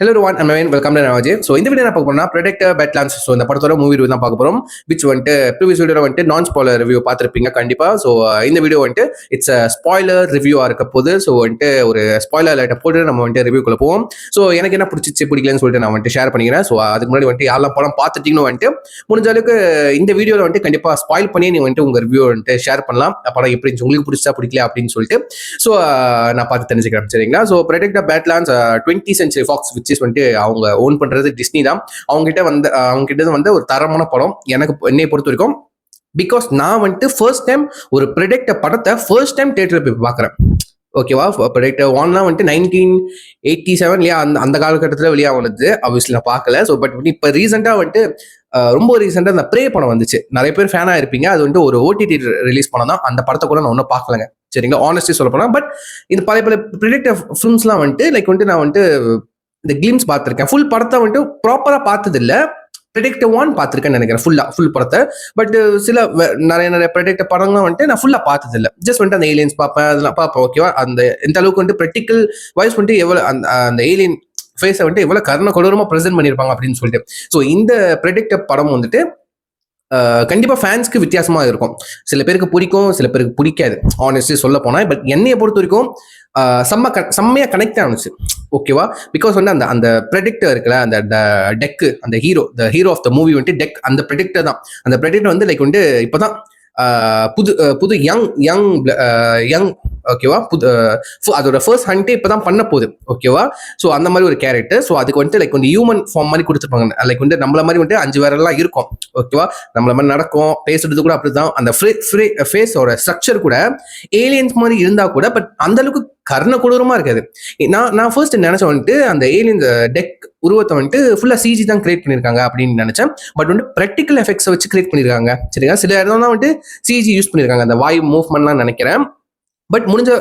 Hello everyone, I'm Naveen. Welcome to Navaji. So இந்த video நான் பார்க்க போறோம்னா Predator Badlands. ஸோ இந்த படத்தோட மூவி ரிவ்யூ தான் பார்க்க போறோம். விச் வந்துட்டு ப்ரீவியஸ் வீடியோல வந்துட்டு நான் ஸ்பாய்லர் ரிவ்யூ பார்த்துருப்பீங்க கண்டிப்பா. ஸோ இந்த வீடியோ வந்துட்டு இட்ஸ் ஸ்பாய்லர் ரிவ்யூவா இருக்க போது. ஸோ வந்துட்டு ஒரு ஸ்பாய்லர் அலர்ட்டை போட்டு நம்ம வந்துட்டு ரிவ்யூக்குள்ள போவோம். ஸோ எனக்கு என்ன பிடிச்சிச்சு பிடிக்கலன்னு சொல்லிட்டு நான் வந்துட்டு ஷேர் பண்ணிக்கிறேன். ஸோ அதுக்கு முன்னாடி வந்துட்டு யாரெல்லாம் படம் பார்த்துட்டீங்கன்னு வந்துட்டு முடிஞ்ச அளவுக்கு இந்த வீடியோவில் வந்துட்டு கண்டிப்பா ஸ்பாயில் பண்ணி நீங்க வந்துட்டு உங்க ரிவ்யூ வந்துட்டு ஷேர் பண்ணலாம். படம் எப்படி இருந்துச்சு, உங்களுக்கு பிடிச்சா பிடிக்கல அப்படின்னு சொல்லிட்டு. ஸோ நான் பார்த்து தெரிஞ்சுக்கிறேன் சரிங்களா. So Predator Badlands 20th Century Fox which is வந்துட்டு அவங்க ஓன் பண்றது டிஸ்னி தான். அவங்க கிட்ட வந்து ஒரு தரமான படம் எனக்கு என்னை பொறுத்த வரைக்கும். பிகாஸ் நான் வந்துட்டு ஃபர்ஸ்ட் டைம் ஒரு ப்ரெடிக்டர் படத்தை ஃபர்ஸ்ட் டைம் தியேட்டர்ல போய் பார்க்குறேன். ஓகேவா, ப்ரெடிக்டர் 1 வந்துட்டு 1987 அந்த காலகட்டத்தில் வெளியாகுனது ஆப்வியஸ்லி நான் பார்க்கல. ஸோ பட் இப்போ ரீசெண்டாக வந்துட்டு ரொம்ப ரீசெண்டாக அந்த ப்ரே படம் வந்துச்சு. நிறைய பேர் ஃபேனாக இருப்பீங்க. அது வந்துட்டு ஒரு ஓடிடி ரிலீஸ் பண்ண தான். அந்த படத்தை கூட நான் ஒன்றும் பார்க்கலங்க சரிங்களா, ஆனஸ்ட்லி சொல்ல போனால். பட் இந்த பல ப்ரெடிக்டர் ஃபிலிம்ஸ்லாம் வந்துட்டு லைக் வந்துட்டு நான் வந்துட்டு இந்த கிளிம்ஸ் பார்த்துருக்கேன். ஃபுல் படத்தை வந்துட்டு ப்ராப்பராக பார்த்தது இல்லை. Predator 1 பார்த்துருக்கேன்னு நினைக்கிறேன் ஃபுல் படத்தை. பட் சில நிறைய Predator படங்கள்லாம் வந்துட்டு நான் ஃபுல்லாக பார்த்தது இல்லை. ஜஸ்ட் வந்துட்டு அந்த ஏலியன்ஸ் பார்ப்பேன், அதெல்லாம் பார்ப்பேன். ஓகேவா, அந்த இந்த அளவுக்கு வந்துட்டு ப்ராக்டிக்கல் வாய்ஸ் வந்துட்டு எவ்வளோ அந்த ஏலியன் ஃபேஸை வந்துட்டு எவ்வளோ கொடூரமாக ப்ரெசென்ட் பண்ணியிருப்பாங்க அப்படின்னு சொல்லிட்டு. ஸோ இந்த Predator படம் வந்துட்டு கண்டிப்பாக ஃபேன்ஸ்க்கு வித்தியாசமாக இருக்கும். சில பேருக்கு பிடிக்கும், சில பேருக்கு பிடிக்காது ஆனஸ்ட்லி சொல்ல போனால். பட் என்னையை பொறுத்த வரைக்கும் செம்மையாக கனெக்ட் ஆனிச்சு. ஓகேவா, பிகாஸ் வந்து அந்த ப்ரெடிக்டர் இருக்குல்ல, அந்த டெக்கு, அந்த ஹீரோ ஆஃப் த மூவி வந்துட்டு டெக், அந்த ப்ரெடிக்டர் தான். அந்த ப்ரெடிக்டர் வந்து லைக் வந்துட்டு இப்போதான் புது யங் ஓகேவா, அதோட ஃபர்ஸ்ட் ஹண்டே இப்பதான் பண்ண போகுது. ஓகேவா, ஸோ அந்த மாதிரி ஒரு கேரக்டர். ஸோ அதுக்கு வந்துட்டு லைக் வந்து ஹியூமன் ஃபார்ம் மாதிரி கொடுத்துருப்பாங்க. லைக் வந்து நம்மள மாதிரி வந்துட்டு 5 விரல்லாம் இருக்கும். ஓகேவா, நம்மள மாதிரி நடக்கும், பேசுறது கூட அப்படிதான். அந்த ஃபேஸோட ஸ்ட்ரக்சர் கூட ஏலியன்ஸ் மாதிரி இருந்தா கூட பட் அந்த அளவுக்கு கர்ண கொடூரமா இருக்காது. நான் ஃபர்ஸ்ட் நினைச்சேன் வந்துட்டு அந்த ஏலியன் டெக் உருவத்தை வந்துட்டு ஃபுல்லா சிஜி தான் கிரியேட் பண்ணிருக்காங்க அப்படின்னு நினைச்சேன். பட் வந்து ப்ராக்டிக்கல் எஃபெக்ட்ஸை வச்சு கிரியேட் பண்ணிருக்காங்க சரிங்களா. சில இடம் தான் வந்துட்டு சிஜி யூஸ் பண்ணிருக்காங்க, அந்த வாய் மூவ்மெண்ட்லாம் நினைக்கிறேன். பட் முடிஞ்ச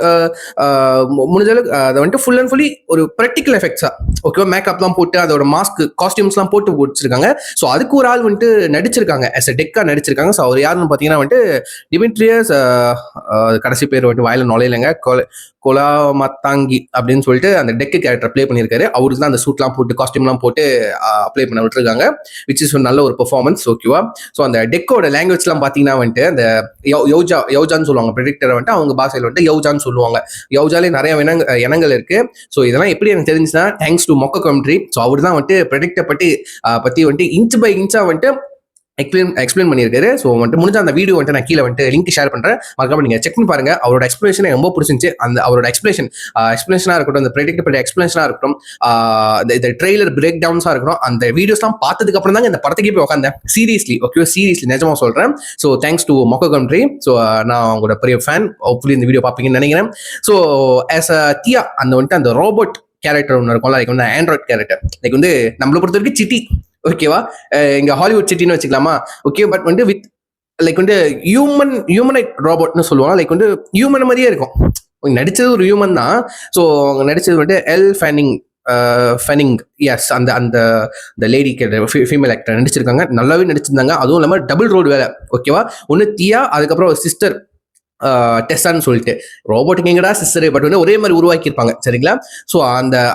அளவுக்கு அதை வந்துட்டு ஃபுல் அண்ட் ஃபுல்லி ஒரு ப்ராக்டிக்கல் எஃபெக்ட்ஸா ஓகேவா, மேக்கப்லாம் போட்டு அதோட மாஸ்க் காஸ்டியூம்ஸ்லாம் போட்டு வச்சிருக்காங்க. ஸோ அதுக்கு ஒரு ஆள் வந்துட்டு நடிச்சிருக்காங்க, as a டெக்கா நடிச்சிருக்காங்க. ஸோ அவர் யாருன்னு பார்த்தீங்கன்னா வந்துட்டு டிமிட்ரியஸ், கடைசி பேர் வந்துட்டு வாயில நுழையிலங்க, கொலாமத்தாங்கி அப்படின்னு சொல்லிட்டு அந்த டெக்கு கேரக்டர் ப்ளே பண்ணியிருக்காரு. அவருக்கு தான் அந்த சூட்லாம் போட்டு காஸ்டியூம்லாம் போட்டு அப்ளை பண்ண விட்டுருக்காங்க, விச் இஸ் நல்ல ஒரு பெர்ஃபார்மன்ஸ். ஓகேவா, ஸோ அந்த டெக்கோட லாங்குவேஜ்லாம் பார்த்தீங்கன்னா வந்துட்டு அந்த யௌஜான்னு சொல்லுவாங்க. ப்ரெடிக்டரை வந்துட்டு அவங்க பாஷையில் வந்துட்டு யௌஜான்னு சொல்லுவாங்க. யௌஜாலே நிறைய இனங்கள் இருக்கு. ஸோ இதெல்லாம் எப்படி எனக்கு தெரிஞ்சுன்னா தேங்க்ஸ் டு மொக்க கமெண்ட்ரி. ஸோ அவர் தான் வந்துட்டு ப்ரெடிக்டை பற்றி வந்துட்டு இன்ச் பை இன்ச்சா வந்துட்டு எக்ஸ்பிளைன் பண்ணியிருக்காரு. ஸோ வந்துட்டு முடிஞ்ச அந்த வீடியோ வந்துட்டு நான் கீழே வந்துட்டு லிங்க் ஷேர் பண்ணுறேன், மறக்காம நீங்கள் செக் பண்ணி பாருங்க. அவரோட எக்ஸ்பிளேஷன் ரொம்ப பிடிச்சிருந்துச்சு. அந்த அவரோட எக்ஸ்பிளேஷனாக இருக்கட்டும், அந்த ப்ரெடிக்டபிள் எக்ஸ்பிளேஷனாக இருக்கட்டும், இந்த ட்ரெய்லர் பிரேக் டவுன்ஸாக இருக்கட்டும், அந்த வீடியோஸ்லாம் பார்த்ததுக்கு அப்புறம் தாங்க இந்த படத்துக்கே போய் உட்காந்தேன். சீரியஸ்லி நிஜமாக சொல்கிறேன். ஸோ தேங்க்ஸ் டு மொக்க கண்ட்ரி. ஸோ நான் அவங்களோட பெரிய ஃபேன். ஹோப்ஃபுல்லி இந்த வீடியோ பார்ப்பீங்கன்னு நினைக்கிறேன். ஸோ ஆஸ் அ தியா அந்த வந்துட்டு அந்த ரோபோட் கேரக்டர் ஒன்று இருக்கும்ல, லைக் வந்து ஆண்ட்ராய்ட் கேரக்டர், லைக் வந்து நம்மளை பொறுத்த வரைக்கும் சிட்டி. ஓகேவா, இங்க ஹாலிவுட் சிட்டின்னு வச்சுக்கலாமா. ஓகே, பட் வந்து வித் லைக் வந்து ஹியூமனைட் ரோபோட்னு சொல்லுவாங்க. லைக் வந்து ஹியூமன் மாதிரியே இருக்கும். நடிச்சது ஒரு ஹியூமன் தான். ஸோ அவங்க நடிச்சது வந்துட்டு எல் ஃபெனிங் எஸ், அந்த லேடி ஃபீமேல் ஆக்டர் நடிச்சிருக்காங்க. நல்லாவே நடிச்சிருந்தாங்க. அதுவும் இல்லாமல் டபுள் ரோல் வேலை. ஓகேவா, ஒன்று தியா, அதுக்கப்புறம் ஒரு சிஸ்டர் டெஸ்டான்னு சொல்லிட்டு. ரோபோட்டுக்கு எங்கடா சிஸ்டர், பட் வந்து ஒரே மாதிரி உருவாக்கியிருப்பாங்க சரிங்களா. ஸோ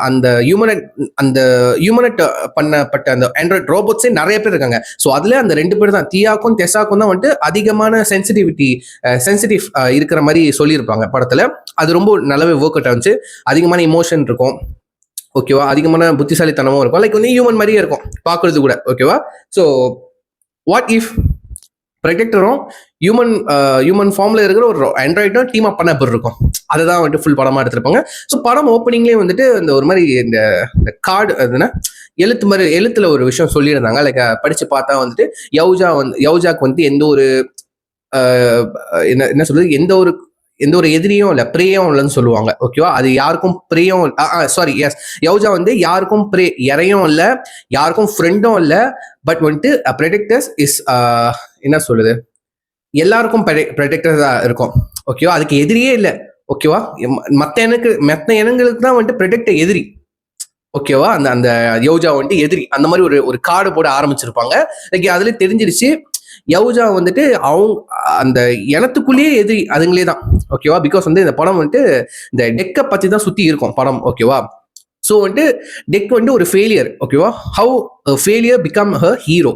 அந்த ஹியூமனட் பண்ணப்பட்ட அந்த ஆண்ட்ராய்ட் ரோபோட்ஸே நிறைய பேர் இருக்காங்க. ஸோ அதுல அந்த 2 பேர் தான், தியாக்கும் டெஸ்ஸாக்கும் தான் வந்துட்டு அதிகமான சென்சிட்டிவ் இருக்கிற மாதிரி சொல்லியிருப்பாங்க படத்துல. அது ரொம்ப நல்லாவே ஒர்க் அவுட் ஆச்சு. அதிகமான இமோஷன் இருக்கும். ஓகேவா, அதிகமான புத்திசாலித்தனமும் இருக்கும். லைக் வந்து ஹியூமன் மாதிரியே இருக்கும் பார்க்கறது கூட. ஓகேவா, ஸோ வாட் இஃப் ப்ரெடிக்டரும் ஹியூமன் ஃபார்ம்ல இருக்கிற ஒரு ஆண்ட்ராய்டும் டீம் அப் பண்ண பேர் இருக்கும். அதை தான் வந்துட்டு ஃபுல் படமா எடுத்திருப்பாங்க. ஸோ படம் ஓப்பனிங்லேயே வந்துட்டு இந்த ஒரு மாதிரி இந்த கார்டு அதுன்னா எழுத்துல ஒரு விஷயம் சொல்லியிருந்தாங்க. லைக் படிச்சு பார்த்தா வந்துட்டு யௌஜாக்கு வந்து எந்த ஒரு என்ன சொல்றது, எந்த ஒரு எதிரியும் இல்லை, பிரேயும் இல்லைன்னு சொல்லுவாங்க. ஓகேவா, அது யாருக்கும் பிரேயும் சாரி எஸ், யௌஜா வந்து யாருக்கும் இறையும் இல்லை, யாருக்கும் ஃப்ரெண்டும் இல்லை. பட் வந்துட்டு ப்ரெடிக்டர்ஸ் இஸ் என்ன சொல்லுது, எல்லாருக்கும் ப்ரெடிக்டர்ஸா இருக்கும். ஓகேவா, அதுக்கு எதிரியே இல்லை. ஓகேவா, மற்ற இனங்களுக்கு தான் வந்துட்டு ப்ரெடிக்டர் எதிரி. ஓகேவா, அந்த யௌஜா வந்துட்டு எதிரி. அந்த மாதிரி ஒரு கார்டு போட ஆரம்பிச்சிருப்பாங்க. லைக் அதுல தெரிஞ்சிருச்சு யௌஜா வந்துட்டு அவங்க அந்த இனத்துக்குள்ளேயே எதிரி அதுங்களே தான். ஓகேவா, பிகாஸ் வந்து இந்த படம் வந்துட்டு இந்த டெக்கை பத்தி தான் சுத்தி இருக்கும் படம். ஓகேவா, ஸோ வந்துட்டு டெக் வந்துட்டு ஒரு ஃபெயிலியர், ஓகேவா? ஹவு ஃபெயிலியர் பிகம் ஹ ஹீரோ.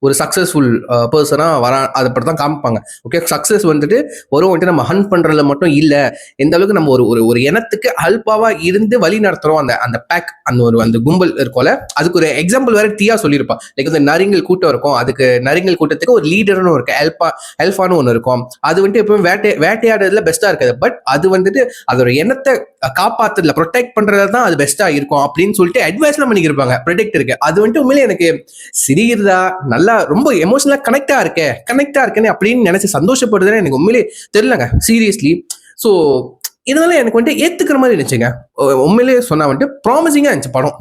ஒரு சக்ஸஸ்ஃபுல் பர்சனாக அதை பற்றி தான் காமிப்பாங்க. ஓகே, சக்ஸஸ் வந்துட்டு வந்துட்டு நம்ம ஹண்ட் பண்ணுறதுல மட்டும் இல்லை, எந்த அளவுக்கு நம்ம ஒரு ஒரு ஒரு இனத்துக்கு ஹெல்ப்பாக இருந்து வழி நடத்துகிறோம். அந்த அந்த பேக், அந்த கும்பல் இருக்கும்ல, அதுக்கு ஒரு எக்ஸாம்பிள் வேற தீயா சொல்லியிருப்பான். லைக் வந்து நரிங்கள் கூட்டம் இருக்கும், அதுக்கு நரிங்கள் கூட்டத்துக்கு ஒரு லீடர்னு இருக்கு, ஹெல்ப்பானு ஒன்று இருக்கும். அது வந்துட்டு எப்பவும் வேட்டையாடுறதுல பெஸ்ட்டாக இருக்காது, பட் அது வந்துட்டு அதோட இனத்தை காப்பாற்றுறதுல ப்ரொடெக்ட் பண்ணுறதுல தான் அது பெஸ்ட்டாக இருக்கும் அப்படின்னு சொல்லிட்டு அட்வைஸ்லாம் பண்ணிக்கிருப்பாங்க ப்ரொடெக்டருக்கு. அது வந்துட்டு உண்மையிலே எனக்கு சிரிக்கிறதா நல்ல ரொம்ப எமோஷனலா கனெக்டா இருக்கேன்னு அப்படின்னு நினைச்சு சந்தோஷப்படுறதுன்னு எனக்கு உண்மையிலே தெரியலங்க, சீரியஸ்லி. ஸோ இதனால எனக்கு வந்துட்டு ஏத்துக்கிற மாதிரி இருந்துச்சுங்க. உண்மையிலேயே சொன்னா வந்துட்டு ப்ராமிசிங்கா இருந்துச்சு படம்.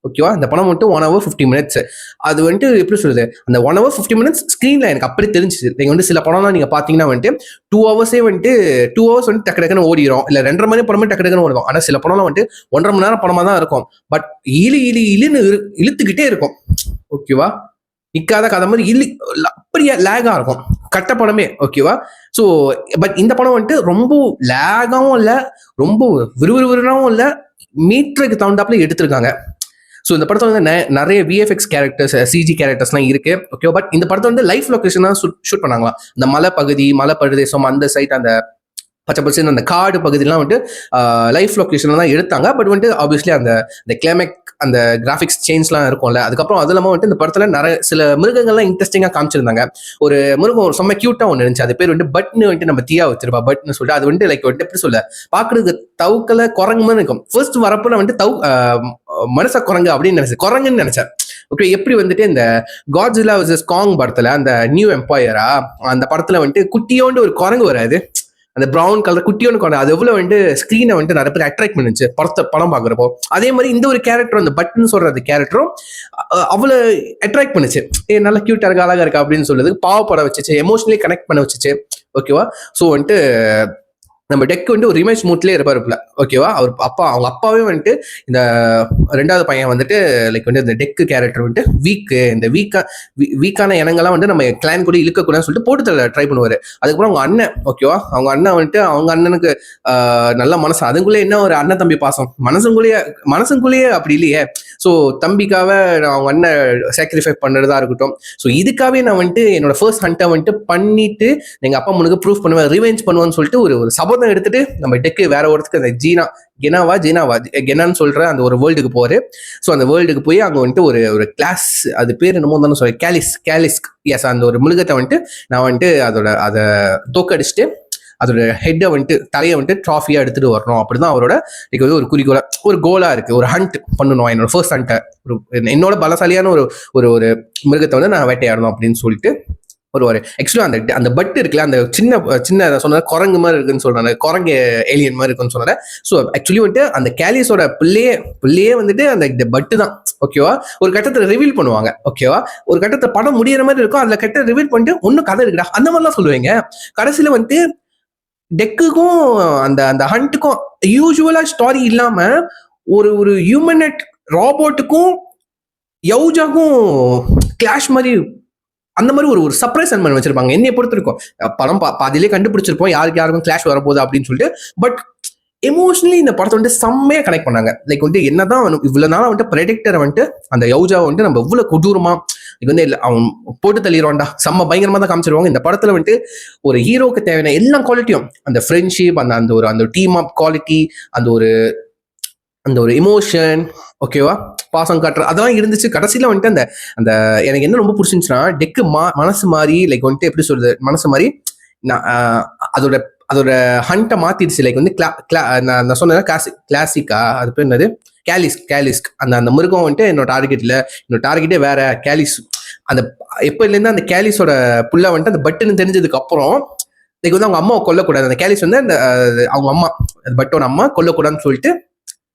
ஓகேவா? இந்த படம் வந்துட்டு 1 hour 50 minutes. அது வந்துட்டு எப்படி சொல்றது, அந்த 1 hour 50 minutes ஸ்க்ரீன்ல எனக்கு அப்படி தெரிஞ்சிச்சு. நீங்க வந்து சில படம்லாம் நீங்க பாத்தீங்கன்னா வந்துட்டு 2 hours வந்துட்டு 2 hours வந்து டக்கு டக்குன்னு ஓடிடும், இல்ல 2.5 மணி படமே டக்கு டக்குன்னு ஓடும். ஆனா சில படம்லாம் வந்துட்டு 1.5 மணி நேரம் படமா தான் இருக்கும், பட் இழுன்னு இழுத்துக்கிட்டே இருக்கும். ஓகேவா? நிக்காத கதை மாதிரி அப்படியே லேகா இருக்கும் கட்ட படமே. ஓகேவா? ஸோ பட் இந்த படம் வந்துட்டு ரொம்ப லேகாவும் இல்லை, ரொம்ப விறுவிறுவிறாவும் இல்லை, மீட்டருக்கு தகுந்தாப்புல எடுத்திருக்காங்க. ஸோ இந்த படத்தில் வந்து நிறைய விஎஃப்எக்ஸ் கேரக்டர்ஸ், சிஜி கேரக்டர்ஸ்லாம் இருக்கு. ஓகே, பட் இந்த படத்தை வந்து லைஃப் லொகேஷன் தான் ஷூட் பண்ணாங்களாம். இந்த மலை பகுதி, மலை பிரதேசம், அந்த சைட், அந்த பச்சை பச்சை அந்த காடு பகுதியெல்லாம் வந்துட்டு லைஃப் லொகேஷன்ல தான் எடுத்தாங்க. பட் வந்துட்டு ஆப்வியஸ்லி அந்த கிளைமேக், அந்த கிராஃபிக்ஸ் சேஞ்ச்லாம் இருக்கும்ல, அதுக்கப்புறம் அது இல்லாமல் வந்துட்டு இந்த படத்துல நிறைய சில மிருகங்கள்லாம் இன்ட்ரெஸ்டிங்காக காமிச்சிருந்தாங்க. ஒரு மிருகம் ஒரு செம்ம கியூட்டா ஒன்று இருந்துச்சு, அது பேர் வந்துட்டு பட்னு வந்துட்டு நம்ம தீயா வச்சிருப்பா, பட்னு சொல்லிட்டு. அது வந்துட்டு லைக் வந்துட்டு எப்படி சொல்ல, பாக்குறதுக்கு தவுக்கல குரங்கு மாதிரி இருக்கும். ஃபர்ஸ்ட் வரப்போ நான் வந்துட்டு மனுஷ குரங்கு அப்படின்னு நினைச்சேன், குரங்குன்னு நினைச்சேன். ஓகே, எப்படி வந்துட்டு இந்த காட்ஸில்லா vs காங் படத்துல, அந்த நியூ எம்பையரா அந்த படத்துல வந்துட்டு குட்டியோண்டு ஒரு குரங்கு வராது, அந்த ப்ரௌன் கலர் குட்டியோன்னு குரங்கு, அது எவ்வளவு வந்துட்டு ஸ்கிரீனை வந்துட்டு நிறைய பேர் அட்ராக்ட் பண்ணுச்சு படம் பாக்குறப்போ. அதே மாதிரி இந்த ஒரு கேரக்டர், அந்த பட்டன் சொல்ற அந்த கேரக்டரும் அவ்வளவு அட்ராக்ட் பண்ணுச்சு. நல்லா கியூட்டா இருக்கா, அழகா இருக்கா அப்படின்னு சொல்றதுக்கு பாவப்பட வச்சுச்சு, எமோஷனலி கனெக்ட் பண்ண வச்சுச்சு. ஓகேவா? ஸோ வந்துட்டு நம்ம டெக் வந்துட்டு ஒரு ரிமேஜ் மூட்லேயே இருப்பாருல. ஓகேவா? அவர் அவங்க அப்பாவே வந்துட்டு இந்த 2வது பையன் வந்துட்டு லைக் வந்து இந்த டெக்கு கேரக்டர் வந்துட்டு இந்த வீக்கான இனங்கள்லாம் வந்து நம்ம கிளான் கூட இழுக்கக்கூடாதுன்னு சொல்லிட்டு போட்டு ட்ரை பண்ணுவாரு. அதுக்கப்புறம் அவங்க அண்ணன், ஓகேவா, அவங்க அண்ணன் வந்துட்டு அவங்க அண்ணனுக்கு நல்ல மனசு, அதுக்குள்ளே என்ன ஒரு அண்ணன் தம்பி பாசம், மனசுக்குள்ளேயே அப்படி இல்லையே. ஸோ தம்பிக்காக அவங்க அண்ணன் சாக்ரிஃபை பண்ணுறதா இருக்கட்டும். ஸோ இதுக்காகவே நான் வந்துட்டு என்னோட ஃபர்ஸ்ட் ஹண்டை வந்துட்டு பண்ணிட்டு எங்க அப்பா முனுக்கு ப்ரூஃப் பண்ணுவேன், ரிவெஞ்ச் பண்ணுவேன்னு சொல்லிட்டு ஒரு சபதம் எடுத்துட்டு நம்ம டெக்கு வேற ஒருத்துக்கு அந்த கெனான்னு சொல்ற அந்த ஒரு வேர்ல்டுக்கு போறாரு. ஸோ அந்த வேர்ல்டுக்கு போய் அங்க வந்துட்டு ஒரு கிளாஸ், அது பேர் என்னமோ தானே சொல்ல, கேலிஸ்க், எஸ், அந்த ஒரு மிருகத்தை வந்துட்டு நான் வந்துட்டு அதை தோக்கடிச்சுட்டு அதோட ஹெட்டை வந்துட்டு தலையை வந்துட்டு ட்ராஃபியா எடுத்துட்டு வரணும். அப்படிதான் அவரோட ஒரு குறிக்கோளா, ஒரு கோலா இருக்கு. ஒரு ஹண்ட் பண்ணணும், என்னோட ஃபர்ஸ்ட் ஹண்ட்டை, என்னோட பலசாலியான ஒரு மிருகத்தை வந்து நான் வேட்டையாடணும் அப்படின்னு சொல்லிட்டு ஆக்சுவலா அந்த பட் இருக்குல்ல, அந்த சின்ன சொன்ன குரங்கு மாதிரி இருக்குன்னு சொல்றாங்க, குரங்கு ஏலியன் மாதிரி இருக்குன்னு சொன்னாங்க. ஸோ ஆக்சுவலி வந்துட்டு அந்த கேலிஸோட பிள்ளையே வந்துட்டு அந்த பட்டு தான். ஓகேவா? ஒரு கட்டத்துல ரிவீல் பண்ணுவாங்க. ஓகேவா? ஒரு கட்டத்துல படம் முடியற மாதிரி இருக்கும், அதுல கட்ட ரிவீல் பண்ணிட்டு ஒன்னும் கதை இருக்குடா அந்த மாதிரிலாம் சொல்லுவீங்க. கடைசியில வந்துட்டு டெக்குக்கும் அந்த ஹண்ட்டுக்கும் யூஸ்வலா ஸ்டோரி இல்லாம ஒரு ஹியூமனட் ராபோட்டுக்கும் யௌஜாக்கும் கிளாஷ் மாதிரி, அந்த மாதிரி ஒரு சர்ப்ரைஸ் பண்ணி வச்சிருப்பாங்க. என்னைய பொறுத்த இருக்கும் படம் பாதியிலே கண்டுபிடிச்சிருப்போம் யாருக்கும் கிளாஷ் வரப்போகுது அப்படின்னு சொல்லிட்டு. பட் எமோஷனலி இந்த படத்தை வந்துட்டு செம்மையா கனெக்ட் பண்ணாங்க. லைக் வந்துட்டு என்னதான் இவ்வளவு நாளா வந்துட்டு ப்ரெடிக்டரை வந்துட்டு அந்த யௌஜாவை வந்துட்டு நம்ம இவ்வளவு கொடூரமா வந்து அவன் போட்டு தள்ளிடுவான்டா, செம்ம பயங்கரமா தான் காமிச்சிருவாங்க. இந்த படத்துல வந்துட்டு ஒரு ஹீரோக்கு தேவையான எல்லா குவாலிட்டியும், அந்த ஃப்ரெண்ட்ஷிப், அந்த டீம் அப் குவாலிட்டி, அந்த ஒரு எமோஷன், ஓகேவா, பாசம் காட்டுற, அதெல்லாம் இருந்துச்சு. கடைசியில வந்துட்டு அந்த எனக்கு என்ன ரொம்ப பிடிச்சிருந்துச்சுன்னா, டெக்கு மனசு மாதிரி, லைக் வந்துட்டு எப்படி சொல்றது, மனசு மாதிரி அதோட ஹண்ட்டை மாத்திடுச்சு. லைக் வந்து நான் சொன்னேன் கிளாசிக்கா, அது பேர் என்னது, கேலிஸ்க். அந்த மிருகம் வந்துட்டு என்னோட டார்கெட்டே வேற, கேலிஸ். அந்த எப்போலேருந்து அந்த கேலிஸோட புள்ள வந்துட்டு அந்த பட்டுன்னு தெரிஞ்சதுக்கு அப்புறம் லைக் வந்து அவங்க அம்மாவை கொல்லக்கூடாது, அந்த கேலிஸ் வந்து அந்த அவங்க அம்மா, பட்டோட அம்மா கொல்லக்கூடாதுன்னு சொல்லிட்டு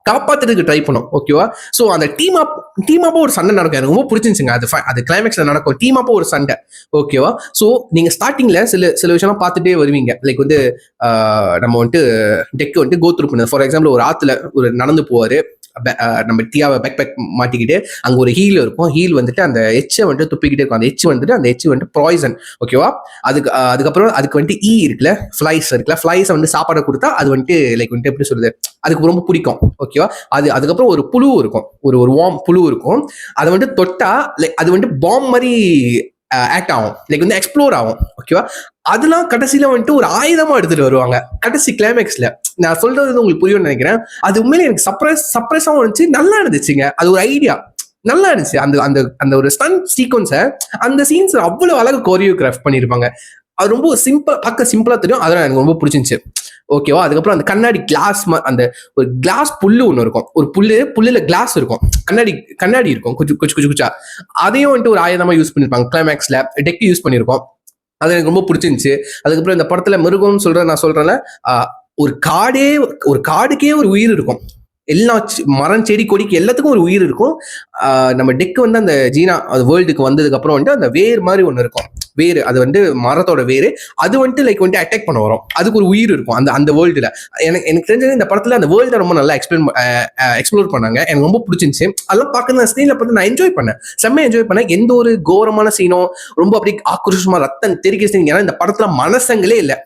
காப்பாத்துறதுக்கு ட்ரை பண்ணும். ஓகேவா? ஸோ அந்த டீமாப்போ ஒரு சண்டை நடக்கும், எனக்கு ரொம்ப பிடிச்சிருச்சுங்க. அது கிளைமேக்ஸ்ல நடக்கும், டீமாப்போ ஒரு சண்டை. ஓகேவா? ஸோ நீங்க ஸ்டார்டிங்ல சில விஷயம்லாம் பார்த்துட்டே வருவீங்க. லைக் வந்து நம்ம வந்துட்டு டெக் வந்துட்டு கோ த்ரூ பண்ணுது. ஃபார் எக்ஸாம்பிள், ஒரு ஆத்துல நடந்து போவாரு, நம்ம டீயாவை பேக் மாட்டிக்கிட்டு, அங்க ஒரு ஹீல் இருக்கும். ஹீல் வந்துட்டு அந்த எச்சை வந்துட்டு துப்பிக்கிட்டே இருக்கும். அந்த எச்சு வந்துட்டு பாய்சன். ஓகேவா? அதுக்கப்புறம் அதுக்கு வந்துட்டு இருக்குல்ல, ஃபிளைஸ் இருக்குல்ல, ஃபிளைஸை வந்து சாப்பாடு கொடுத்தா அது வந்துட்டு லைக் வந்துட்டு எப்படி சொல்றது, அதுக்கு ரொம்ப பிடிக்கும். ஓகேவா? அதுக்கப்புறம் ஒரு புழு இருக்கும், ஒரு ஒரு வார்ம் புழு இருக்கும். அதை வந்துட்டு தொட்டா லைக் அது வந்துட்டு பாம் மாதிரி ஆக்ட் ஆகும், லைக் வந்து எக்ஸ்ப்ளோர் ஆகும். ஓகேவா? அதெல்லாம் கடைசியில வந்துட்டு ஒரு ஆயுதமா எடுத்துட்டு வருவாங்க கடைசி கிளைமேக்ஸ்ல. நான் சொல்றது வந்து உங்களுக்கு புரியும்னு நினைக்கிறேன். அது உண்மையிலே எனக்கு சர்ப்ரைஸாவும் இருந்துச்சு, நல்லா இருந்துச்சுங்க. அது ஒரு ஐடியா நல்லா இருந்துச்சு. அந்த அந்த அந்த ஒரு ஸ்டன் சீக்வன்ஸை, அந்த சீன்ஸ் அவ்வளவு அழகு கோரியோகிராஃப் பண்ணியிருப்பாங்க. அது ரொம்ப சிம்பிள், பார்க்க சிம்பிளா தெரியும், அதெல்லாம் எனக்கு ரொம்ப பிடிச்சிருந்துச்சு. ஓகேவா? அதுக்கப்புறம் அந்த கண்ணாடி கிளாஸ், அந்த ஒரு கிளாஸ் புல்லு ஒன்று இருக்கும், ஒரு புல்லுல கிளாஸ் இருக்கும், கண்ணாடி கண்ணாடி இருக்கும், குச்சு குச்சு குச்சு குச்சா. அதையும் வந்துட்டு ஒரு ஆயுதமா யூஸ் பண்ணிருப்பாங்க கிளைமேக்ஸ்ல. டெக் யூஸ் பண்ணியிருக்கோம், அது எனக்கு ரொம்ப பிடிச்சிருந்துச்சு. அதுக்கப்புறம் இந்த படத்துல மிருகம்னு சொல்றேன், நான் சொல்றேன்ல, ஒரு காடே, ஒரு காடுக்கே ஒரு உயிர் இருக்கும். எல்லா மரம் செடி கொடிக்கு எல்லாத்துக்கும் ஒரு உயிர் இருக்கும். நம்ம டெக் வந்து அந்த ஜீனா அது வேர்ல்டுக்கு வந்ததுக்கு அப்புறம் வந்துட்டு அந்த வேர் மாதிரி ஒன்று இருக்கும், வேறு, அது வந்து மரத்தோட வேறு, அது வந்துட்டு லைக் வந்துட்டு அட்டாக் பண்ண வரும், அதுக்கு ஒரு உயிர் இருக்கும் அந்த அந்த வேர்ல்டுல. எனக்கு தெரிஞ்சது இந்த படத்துல அந்த வேர்ல்டை ரொம்ப நல்லா எக்ஸ்ப்ளோர் பண்ணாங்க, எனக்கு ரொம்ப பிடிச்சிருந்துச்சு. அதெல்லாம் பார்க்க ஸ்க்ரீன்ல பார்த்து நான் என்ஜாய் பண்ணேன், செம்மையா என்ஜாய் பண்ணேன். எந்த ஒரு கோரமான சீனோ, ரொம்ப அப்படி ஆக்ரோஷமா ரத்தம் தெரிக்க சீன், ஏன்னா இந்த படத்துல மனசங்களே இல்லை.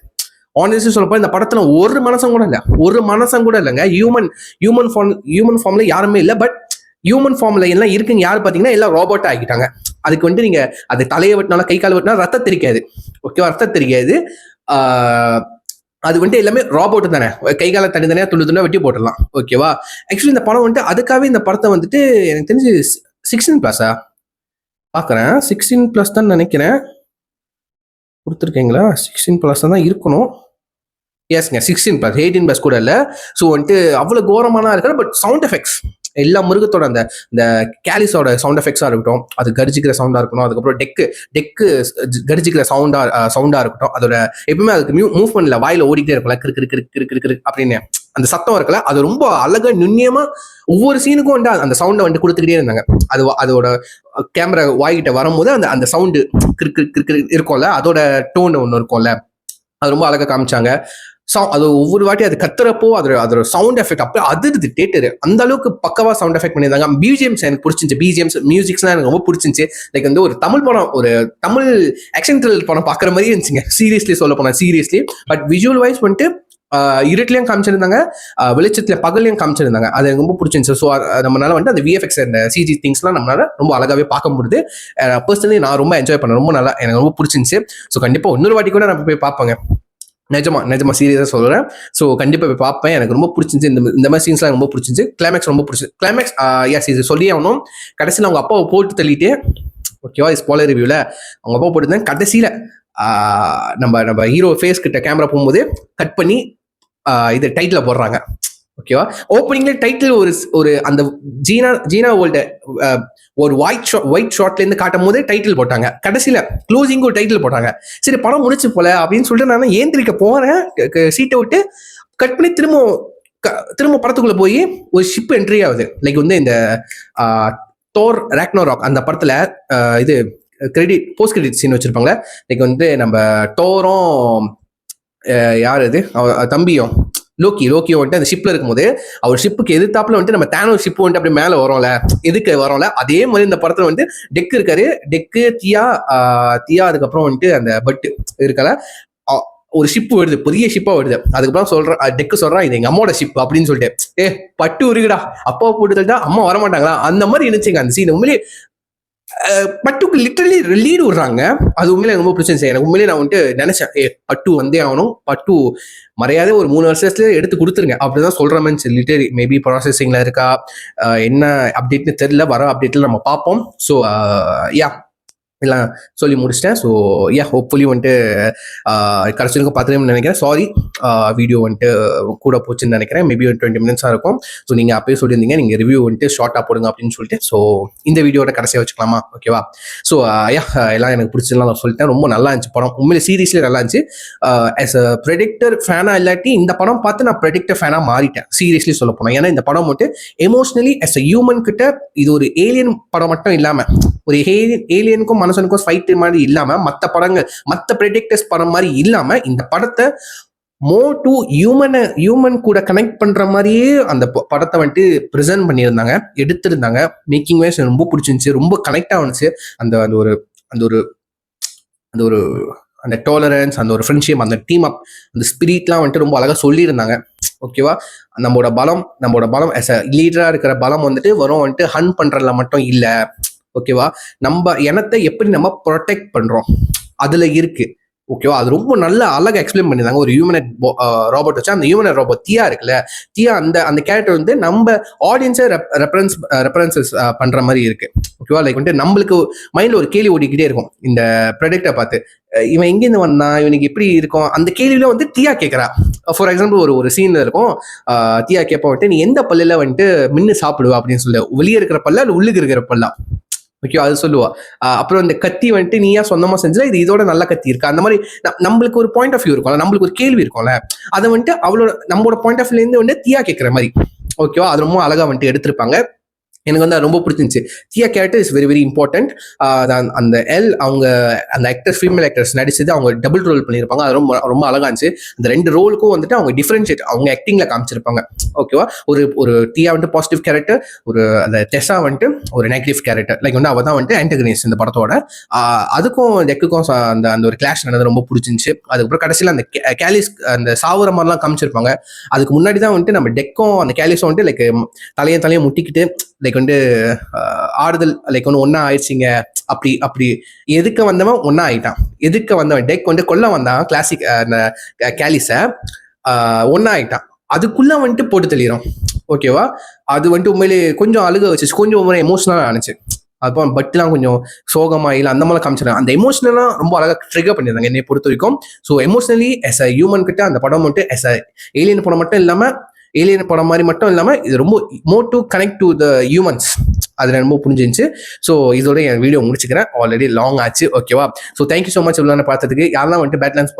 ஆனஸ்ட்லி சொல்லப்போ இந்த படத்துல ஒரு மனசம் கூட இல்லை, ஒரு மனசம் கூட இல்லைங்க. ஹியூமன் ஃபார்ம்ல யாருமே இல்லை. பட் ஹியூமன் ஃபார்ம்ல எல்லாம் இருக்குங்க யாரு பாத்தீங்கன்னா, எல்லாம் ரோபோட்டா ஆகிட்டாங்க. அதுக்கு வந்துட்டு நீங்க அது தலையை வெட்டினாலும் கை கால் வெட்டினாலும் ரத்தம் தெரிக்காது. ஓகேவா? ரத்தம் தெரியாது. அது வந்துட்டு எல்லாமே ரோபோட் தானே, கை கால தனித்தனியா துண்டு வெட்டி போட்டுடலாம். ஓகேவா? ஆக்சுவலி இந்த படம் வந்துட்டு அதுக்காகவே இந்த படத்தை வந்துட்டு எனக்கு தெரிஞ்சு 16+ பாக்குறேன், 16+ தான் நினைக்கிறேன். கொடுத்துருக்கீங்களா? 16+ தான் இருக்கணும். எஸ்ங்க, 16+, 18+ கூட இல்லை. ஸோ வந்துட்டு அவ்வளோ கோரமான இருக்கிற, பட் சவுண்ட் எஃபெக்ட்ஸ் எல்லா மிருகத்தோட அந்த இந்த கேலிஸோட சவுண்ட் எஃபெக்ட்ஸாக இருக்கட்டும், அது கர்ஜிக்கிற சவுண்டாக இருக்கணும், அதுக்கப்புறம் டெக்கு கர்ஜிக்கிற சவுண்டாக இருக்கட்டும், அதோட எப்பவுமே அதுக்கு மூவ்மெண்ட்ல வாயில ஓடிக்கிட்டே இருக்கும்ல, கிரு அப்படின்னு அந்த சத்தம் இருக்குல்ல, அது ரொம்ப அழகா நுண்ணியமா ஒவ்வொரு சீனுக்கும் வந்து அந்த சவுண்டை வந்து கொடுத்துக்கிட்டே இருந்தாங்க. அதோட கேமரா வாய்கிட்ட வரும்போது அந்த அந்த சவுண்டு இருக்கும்ல, அதோட டோன் ஒன்று இருக்கும்ல, அது ரொம்ப அழகா காமிச்சாங்க. அது ஒவ்வொரு வாட்டி அது கத்துறப்போ அதோட சவுண்ட் எஃபெக்ட் அப்படியே அதிருது தியேட்டர், அந்த அளவுக்கு பக்கவா சவுண்ட் எஃபெக்ட் பண்ணியிருந்தாங்க. பிஜிஎம்ஸ் எனக்கு பிடிச்சிருந்துச்சு, பிஜிஎம்ஸ் மியூசிக்ஸ்லாம் எனக்கு ரொம்ப பிடிச்சிருந்துச்சு. லைக் வந்து ஒரு தமிழ் படம், ஒரு தமிழ் ஆக்ஷன் த்ரில்லர் படம் பார்க்குற மாதிரியே இருந்துச்சுங்க, சீரியஸ்லி சொல்ல போனா, சீரியஸ்லி. பட் விஜுவல் வைஸ் வந்துட்டு இருட்டிலையும் காமிச்சிருந்தாங்க, வெளிச்சத்துல பகல்லையும் காமிச்சிருந்தாங்க, அது எனக்கு ரொம்ப பிடிச்சிருந்துச்சு. ஸோ நம்மளால வந்து அந்த விஎஃப்எக்ஸ் அந்த சிஜி திங்ஸ்லாம் நம்மளால ரொம்ப அழகாவே பார்க்க முடியுது. பர்சனலி நான் ரொம்ப என்ஜாய் பண்ணேன், ரொம்ப நல்லா எனக்கு ரொம்ப பிடிச்சிருந்துச்சு. ஸோ கண்டிப்பா இன்னொரு வாட்டி கூட நான் போய் பார்ப்பேங்க, நிஜமா சீரியஸா சொல்றேன். ஸோ கண்டிப்பா போய் பார்ப்பேன், எனக்கு ரொம்ப பிடிச்சிருந்துச்சு. இந்த மாதிரி சீன்ஸ்லாம் ரொம்ப பிடிச்சிருந்துச்சு. கிளைமேக்ஸ் ரொம்ப பிடிச்சி, கிளைமேக்ஸ் எஸ் இது சொல்லி ஆகணும். கடைசியில் அவங்க அப்பாவை போட்டு தள்ளிட்டு, ஓகேவா, ஸ்பாயிலர் ரிவ்யூல அவங்க அப்பா போட்டு கடைசியில நம்ம ஹீரோ ஃபேஸ் கிட்ட கேமரா போகும்போது கட் பண்ணி இது டைட்டில் போடுறாங்க. ஓகேவா? ஓப்பனிங்ல டைட்டில் ஒரு அந்த ஜீனா வேர்ல்டு ஒரு ஒயிட் ஷார்ட்ல இருந்து காட்டும் போதே டைட்டில் போட்டாங்க, கடைசியில க்ளோசிங் ஒரு டைட்டில் போட்டாங்க. சரி படம் முடிச்சு போல அப்படின்னு சொல்லிட்டு நான் ஏந்திரிக்க போறேன், சீட்டை விட்டு கட் பண்ணி திரும்ப படத்துக்குள்ள போய் ஒரு ஷிப் என்ட்ரி ஆகுது. லைக் வந்து இந்த தோர் ராக்னரோக் அந்த படத்துல இது போஸ்ட் கிரெடிட் சீன் வச்சிருப்பாங்களே, லைக் வந்து நம்ம தோரும் யார் இது தம்பியும் லோக்கியும் வந்துட்டு அந்த ஷிப்ல இருக்கும்போது அவர் ஷிப்புக்கு எதிர்த்தாப்புல வந்துட்டு நம்ம தேனோஸ் ஷிப் வந்துட்டு அப்படி மேல வரோம்ல, எதுக்கு வரோம்ல, அதே மாதிரி இந்த படத்துல வந்து டெக் இருக்காரு, டெக்கு தியா அதுக்கப்புறம் வந்துட்டு அந்த பட் இருக்கல, ஒரு ஷிப் வருது, பெரிய ஷிப்பா வருது. அதுக்கப்புறம் சொல்றான் டெக்கு சொல்றான், இது எங்க அம்மாவோட ஷிப் அப்படின்னு சொல்லிட்டு, பட்டு இருக்குடா, அப்பா போட்டு அம்மா வரமாட்டாங்களா, அந்த மாதிரி இருந்துச்சுங்க அந்த சீன். உண்மையிலே பட்டுக்கு லிட்டரலி லீடு விடுறாங்க, அது உண்மையிலே ரொம்ப பிடிச்சிருந்துச்சு எனக்கு. உண்மையிலே நான் வந்துட்டு நினைச்சேன், பட்டு வந்தே ஆகணும், பட்டு மரியாதை ஒரு 3 வருஷத்துல எடுத்து கொடுத்துருங்க அப்படிதான் சொல்ற மாதிரி சொல்லிட்டு, மேபி ப்ராசஸிங்ல இருக்கா என்ன அப்டேட்னு தெரியல, வர அப்டேட்ல நம்ம பார்ப்போம். ஸோ யா எல்லாம் சொல்லி முடிச்சிட்டேன். ஸோ யா ஹோப்ஃபுல்லி வந்துட்டு கடைசிக்கும் பார்த்துன்னு நினைக்கிறேன். சாரி வீடியோ வந்துட்டு கூட போச்சுன்னு நினைக்கிறேன், மேபி ஒரு 20 மினிட்ஸாக இருக்கும். ஸோ நீங்கள் அப்பயே சொல்லியிருந்தீங்க நீங்கள் ரிவ்யூ வந்துட்டு ஷார்ட்டாக போடுங்க அப்படின்னு சொல்லிட்டு, ஸோ இந்த வீடியோட கடைசியாக வச்சுக்கலாமா? ஓகேவா? ஸோ யா எல்லாம் எனக்கு பிடிச்சதுலாம் நான் சொல்லிட்டேன், ரொம்ப நல்லா இருந்துச்சு படம், உண்மையிலே சீரியஸ்லேயே நல்லா இருந்துச்சு. ஆஸ் அ ப்ரெடிக்டர் ஃபேனாக இல்லாட்டி இந்த படம் பார்த்து நான் ப்ரெடிக்டர் ஃபேனாக மாறிட்டேன், சீரியஸ்லி சொல்ல போனேன். ஏன்னா இந்த படம் வந்துட்டு எமோஷனலி ஆஸ் அ ஹியூமன் கிட்ட இது ஒரு ஏலியன் படம் மட்டும் இல்லாமல், ஒரு ஏலியனுக்கும் மனுஷனுக்கும் ஃபைட் மாதிரி இல்லாம, மற்ற படங்கள் மற்ற ப்ரெடிக்டர்ஸ் படம் மாதிரி இல்லாம, இந்த படத்தை மோர் டு ஹியூமன் கூட கனெக்ட் பண்ற மாதிரியே அந்த படத்தை வந்துட்டு ப்ரெசென்ட் பண்ணியிருந்தாங்க, எடுத்திருந்தாங்க. மேக்கிங் வைஸ் ரொம்ப பிடிச்சிருந்துச்சு, ரொம்ப கனெக்ட் ஆகுச்சு. அந்த அந்த ஒரு அந்த ஒரு அந்த ஒரு அந்த டாலரன்ஸ், அந்த ஒரு ஃப்ரெண்ட்ஷிப், அந்த டீம் அப், அந்த ஸ்பிரிட்லாம் வந்துட்டு ரொம்ப அழகா சொல்லியிருந்தாங்க. ஓகேவா? நம்மளோட பலம் ஆஸ் அ லீடரா இருக்கிற பலம் வந்துட்டு வெறும் வந்துட்டு ஹண்ட் பண்றதுல மட்டும் இல்ல. ஓகேவா? நம்ம இனத்தை எப்படி நம்ம ப்ரொடெக்ட் பண்றோம் அதுல இருக்கு. ஓகேவா? அது ரொம்ப நல்ல அழகா எக்ஸ்பிளைன் பண்ணியிருந்தாங்க. ஒரு ஹியூமனட் ரோபோட் வச்சு அந்த ஹியூமனட் ரோபோட் தியா இருக்குல்ல, தியா அந்த அந்த கேரக்டர் வந்து நம்ம ஆடியன்ஸை ரெஃபரன்சஸ் பண்ற மாதிரி இருக்கு. ஓகேவா? லைக் வந்துட்டு நம்மளுக்கு மைண்ட்ல ஒரு கேள்வி ஓடிக்கிட்டே இருக்கும் இந்த ப்ராடக்டை பார்த்து. இவன் எங்கேருந்து வந்தான், இவனுக்கு எப்படி இருக்கும், அந்த கேள்வியில வந்து தியா கேட்கறா. ஃபார் எக்ஸாம்பிள் ஒரு சீன்ல இருக்கும், தியா கேட்பா வந்துட்டு, நீ எந்த பல்லுல வந்துட்டு மின்னு சாப்பிடுவா அப்படின்னு சொல்லு, வெளியே இருக்கிற பல்லா இல்லை உள்ளுக்கு இருக்கிற பல்லா. ஓகே, அது சொல்லுவா. அப்புறம் இந்த கத்தி வந்துட்டு நீயா சொந்தமா செஞ்சா இது இதோட நல்ல கத்தி இருக்கு. அந்த மாதிரி நம்மளுக்கு ஒரு பாயிண்ட் ஆஃப் வியூ இருக்கும்ல, நம்மளுக்கு ஒரு கேள்வி இருக்கும்ல, அதை வந்துட்டு நம்மளோட பாயிண்ட் ஆஃப் வியூல இருந்து வந்து தியா கேட்கிற மாதிரி. ஓகேவா? அது ரொம்ப அழகா வந்துட்டு எடுத்திருப்பாங்க. எனக்கு வந்து ரொம்ப பிடிச்சிருந்துச்சு. Diya character is very very important. அந்த அவங்க அந்த ஆக்டர்ஸ், ஃபீமேல் ஆக்டர்ஸ் நடிச்சது அவங்க டபுள் ரோல் பண்ணியிருப்பாங்க. அது ரொம்ப ரொம்ப அழகா இருந்துச்சு. அந்த 2 ரோலுக்கும் வந்துட்டு அவங்க டிஃபரன்ஷியேட் அவங்க ஆக்டிங்ல காமிச்சிருப்பாங்க. ஓகேவா? ஒரு தியா வந்துட்டு பாசிட்டிவ் கேரக்டர், அந்த டெஸா வந்துட்டு ஒரு நெகட்டிவ் கேரக்டர். லைக் வந்து அவ தான் வந்துட்டு ஆன்டகனிஸ்ட் இந்த படத்தோட. அதுக்கும் டெக்குக்கும் அந்த ஒரு கிளாஷ் நடந்தது ரொம்ப பிடிச்சிருந்துச்சு. அதுக்கப்புறம் கடைசியில் அந்த கேலிஸ் அந்த சாவுற மாதிரிலாம் காமிச்சிருப்பாங்க. அதுக்கு முன்னாடி தான் வந்துட்டு நம்ம டெக்கும் அந்த கேலிஸும் வந்துட்டு லைக் தலையை முட்டிக்கிட்டு லைக் வந்து ஆறுதல், லைக் ஒன்று ஒன்னா ஆயிடுச்சிங்க, அப்படி எதுக்க வந்தவன் ஒன்னா ஆயிட்டான். எதுக்க வந்தவன் டெக் வந்து கொல்ல வந்தான் கிளாசிக் கேலிஸ, ஒன்னா ஆயிட்டான். அதுக்குள்ள வந்துட்டு போட்டு தெளிறோம். ஓகேவா? அது வந்துட்டு உண்மையிலே கொஞ்சம் அழுக வச்சு, கொஞ்சம் எமோஷனலா ஆனிச்சு. அப்போ பட்லாம் கொஞ்சம் சோகமா இல்லை அந்த மாதிரி காமிச்சிருக்காங்க. அந்த எமோஷனலாம் ரொம்ப அழகாக ட்ரிகர் பண்ணியிருந்தாங்க என்னை பொறுத்த வரைக்கும். So emotionally as a human கிட்ட அந்த படம் வந்துட்டு எஸ் அ ஏலியன் படம் மட்டும் இல்லாமல், ஏலியன் படம் மாதிரி மட்டும் இல்லாமல் இது ரொம்ப more to connect to the humans. அது ரொம்ப புரிஞ்சிருந்துச்சு. ஸோ இதோட என் வீடியோ முடிச்சுக்கிறேன். ஆல்ரெடி லாங் ஆச்சு. ஓகேவா? ஸோ தேங்க்யூ ஸோ மச் இவ்வளோ பார்த்ததுக்கு. யாரெல்லாம் வந்துட்டு பேட்லாண்ட்ஸ்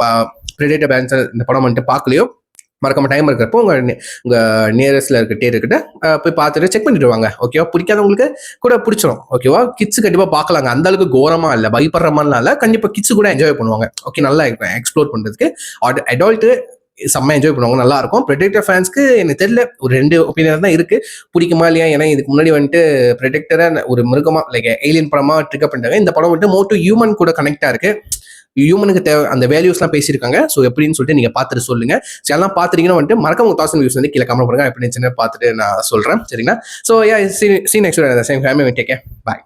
பிரெடேட்டர் பேட்லாண்ட்ஸ் இந்த படம் வந்துட்டு பார்க்கலையோ, மறக்காம டைம் இருக்கிறப்போ உங்க நியரஸ்ட்ல இருக்க தேட்டர்கிட்ட போய் பார்த்துட்டு செக் பண்ணிட்டு வாங்க. ஓகேவா? பிடிக்காதவங்களுக்கு கூட பிடிச்சிடும். ஓகேவா? கிட்ஸ் கண்டிப்பா பார்க்கலாங்க. அந்த அளவுக்கு கோரமா இல்லை, பயப்படுற மாதிரிலாம் இல்லை. கண்டிப்பா கிட்ஸ் கூட என்ஜாய் பண்ணுவாங்க. ஓகே, நல்லா இருக்கும் எக்ஸ்ப்ளோர் பண்றதுக்கு. அடல்ட்டு செம்ம என்ஜாய் பண்ணுவாங்க, நல்லா இருக்கும். ப்ரெடெக்டர் ஃபேன்ஸ்க்கு எனக்கு தெரியல, ஒரு 2 ஒப்பீனியன் தான் இருக்கு, பிடிக்குமா இல்லையா. ஏன்னா இதுக்கு முன்னாடி வந்துட்டு ப்ரெடெக்டரை ஒரு மிருகமா லைக் ஏலியன் படமா ட்ரிகர் பண்ணிட்டாங்க. இந்த படம் வந்துட்டு மோர் டு ஹியூமன் கூட கனெக்டா இருக்கு. ஹியூமனுக்கு தேவை அந்த வேல்யூஸ்லாம் பேசியிருக்காங்க. ஸோ எப்படின்னு சொல்லிட்டு நீங்க பார்த்துட்டு சொல்லுங்க. ஸோ எல்லாம் பார்த்துட்டீங்கன்னா வந்துட்டு மறக்காம 1000 வியூஸ் வந்து கீழே கமெண்ட் பண்ணுங்க. எப்படி பார்த்துட்டு நான் சொல்றேன். சரிங்களா? So yeah, see next video. Same family. Take care. Bye.